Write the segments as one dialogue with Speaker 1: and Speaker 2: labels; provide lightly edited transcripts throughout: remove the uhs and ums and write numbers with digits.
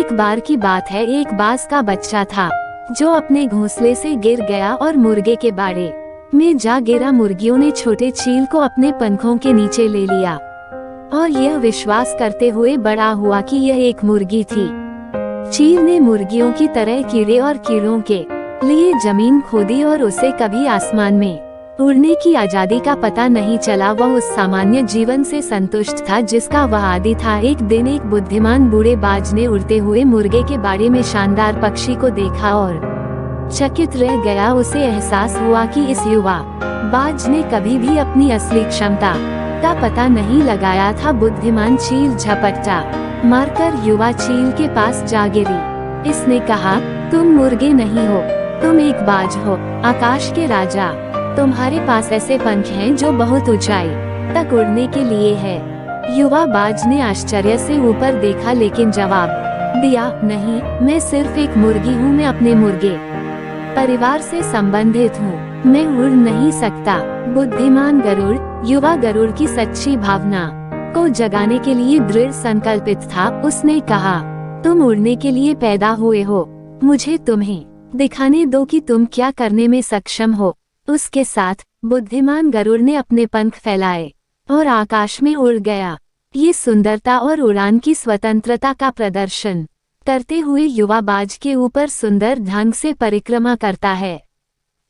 Speaker 1: एक बार की बात है, एक बाज का बच्चा था जो अपने घोंसले से गिर गया और मुर्गे के बाड़े में जा गिरा। मुर्गियों ने छोटे चील को अपने पंखों के नीचे ले लिया और यह विश्वास करते हुए बड़ा हुआ कि यह एक मुर्गी थी। चील ने मुर्गियों की तरह कीड़े और कीड़ों के लिए जमीन खोदी और उसे कभी आसमान में उड़ने की आजादी का पता नहीं चला। वह उस सामान्य जीवन से संतुष्ट था जिसका वह आदी था। एक दिन एक बुद्धिमान बूढ़े बाज ने उड़ते हुए मुर्गे के बाड़े में शानदार पक्षी को देखा और चकित रह गया। उसे एहसास हुआ कि इस युवा बाज ने कभी भी अपनी असली क्षमता का पता नहीं लगाया था। बुद्धिमान चील झपट्टा मारकर युवा चील के पास जा गिरी। इसने कहा, तुम मुर्गे नहीं हो, तुम एक बाज हो, आकाश के राजा। तुम्हारे पास ऐसे पंख हैं जो बहुत ऊंचाई तक उड़ने के लिए है। युवा बाज ने आश्चर्य से ऊपर देखा लेकिन जवाब दिया, नहीं, मैं सिर्फ एक मुर्गी हूँ। मैं अपने मुर्गे परिवार से संबंधित हूँ, मैं उड़ नहीं सकता। बुद्धिमान गरुड़ युवा गरुड़ की सच्ची भावना को जगाने के लिए दृढ़ संकल्पित था। उसने कहा, तुम उड़ने के लिए पैदा हुए हो, मुझे तुम्हें दिखाने दो कि तुम क्या करने में सक्षम हो। उसके साथ बुद्धिमान गरुड़ ने अपने पंख फैलाए और आकाश में उड़ गया। ये सुंदरता और उड़ान की स्वतंत्रता का प्रदर्शन करते हुए युवा बाज के ऊपर सुंदर ढंग से परिक्रमा करता है।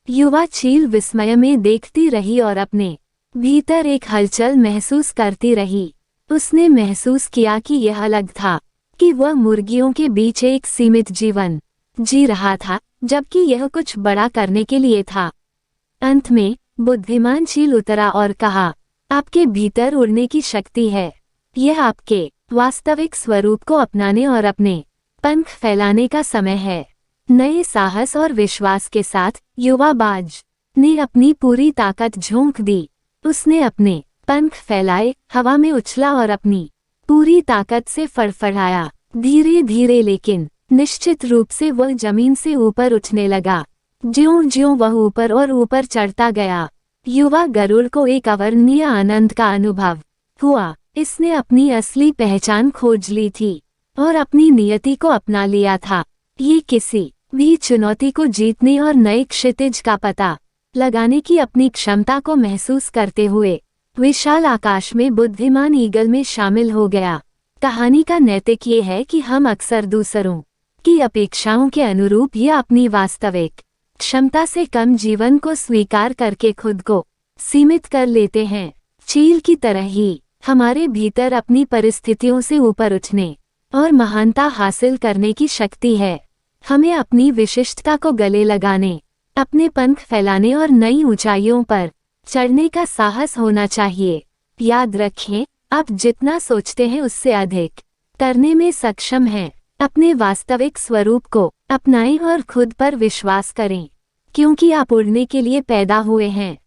Speaker 1: युवा चील विस्मय में देखती रही और अपने भीतर एक हलचल महसूस करती रही। उसने महसूस किया कि यह अलग था, कि वह मुर्गियों के बीच एक सीमित जीवन जी रहा था, जबकि यह कुछ बड़ा करने के लिए था। अंत में बुद्धिमान चील उतरा और कहा, आपके भीतर उड़ने की शक्ति है। यह आपके वास्तविक स्वरूप को अपनाने और अपने पंख फैलाने का समय है। नए साहस और विश्वास के साथ युवा बाज ने अपनी पूरी ताकत झोंक दी। उसने अपने पंख फैलाए, हवा में उछला और अपनी पूरी ताकत से फड़फड़ाया। धीरे धीरे लेकिन निश्चित रूप से वह जमीन से ऊपर उठने लगा। ज्यों-ज्यों वह ऊपर और ऊपर चढ़ता गया, युवा गरुड़ को एक अवर्णनीय आनंद का अनुभव हुआ। इसने अपनी असली पहचान खोज ली थी और अपनी नियति को अपना लिया था। ये किसी भी चुनौती को जीतने और नए क्षितिज का पता लगाने की अपनी क्षमता को महसूस करते हुए विशाल आकाश में बुद्धिमान ईगल में शामिल हो गया। कहानी का नैतिक ये है कि हम अक्सर दूसरों की अपेक्षाओं के अनुरूप या अपनी वास्तविक क्षमता से कम जीवन को स्वीकार करके खुद को सीमित कर लेते हैं। चील की तरह ही हमारे भीतर अपनी परिस्थितियों से ऊपर उठने और महानता हासिल करने की शक्ति है। हमें अपनी विशिष्टता को गले लगाने, अपने पंख फैलाने और नई ऊंचाइयों पर चढ़ने का साहस होना चाहिए। याद रखें, आप जितना सोचते हैं उससे अधिक करने में सक्षम हैं। अपने वास्तविक स्वरूप को अपनाएं और खुद पर विश्वास करें, क्योंकि आप उड़ने के लिए पैदा हुए हैं।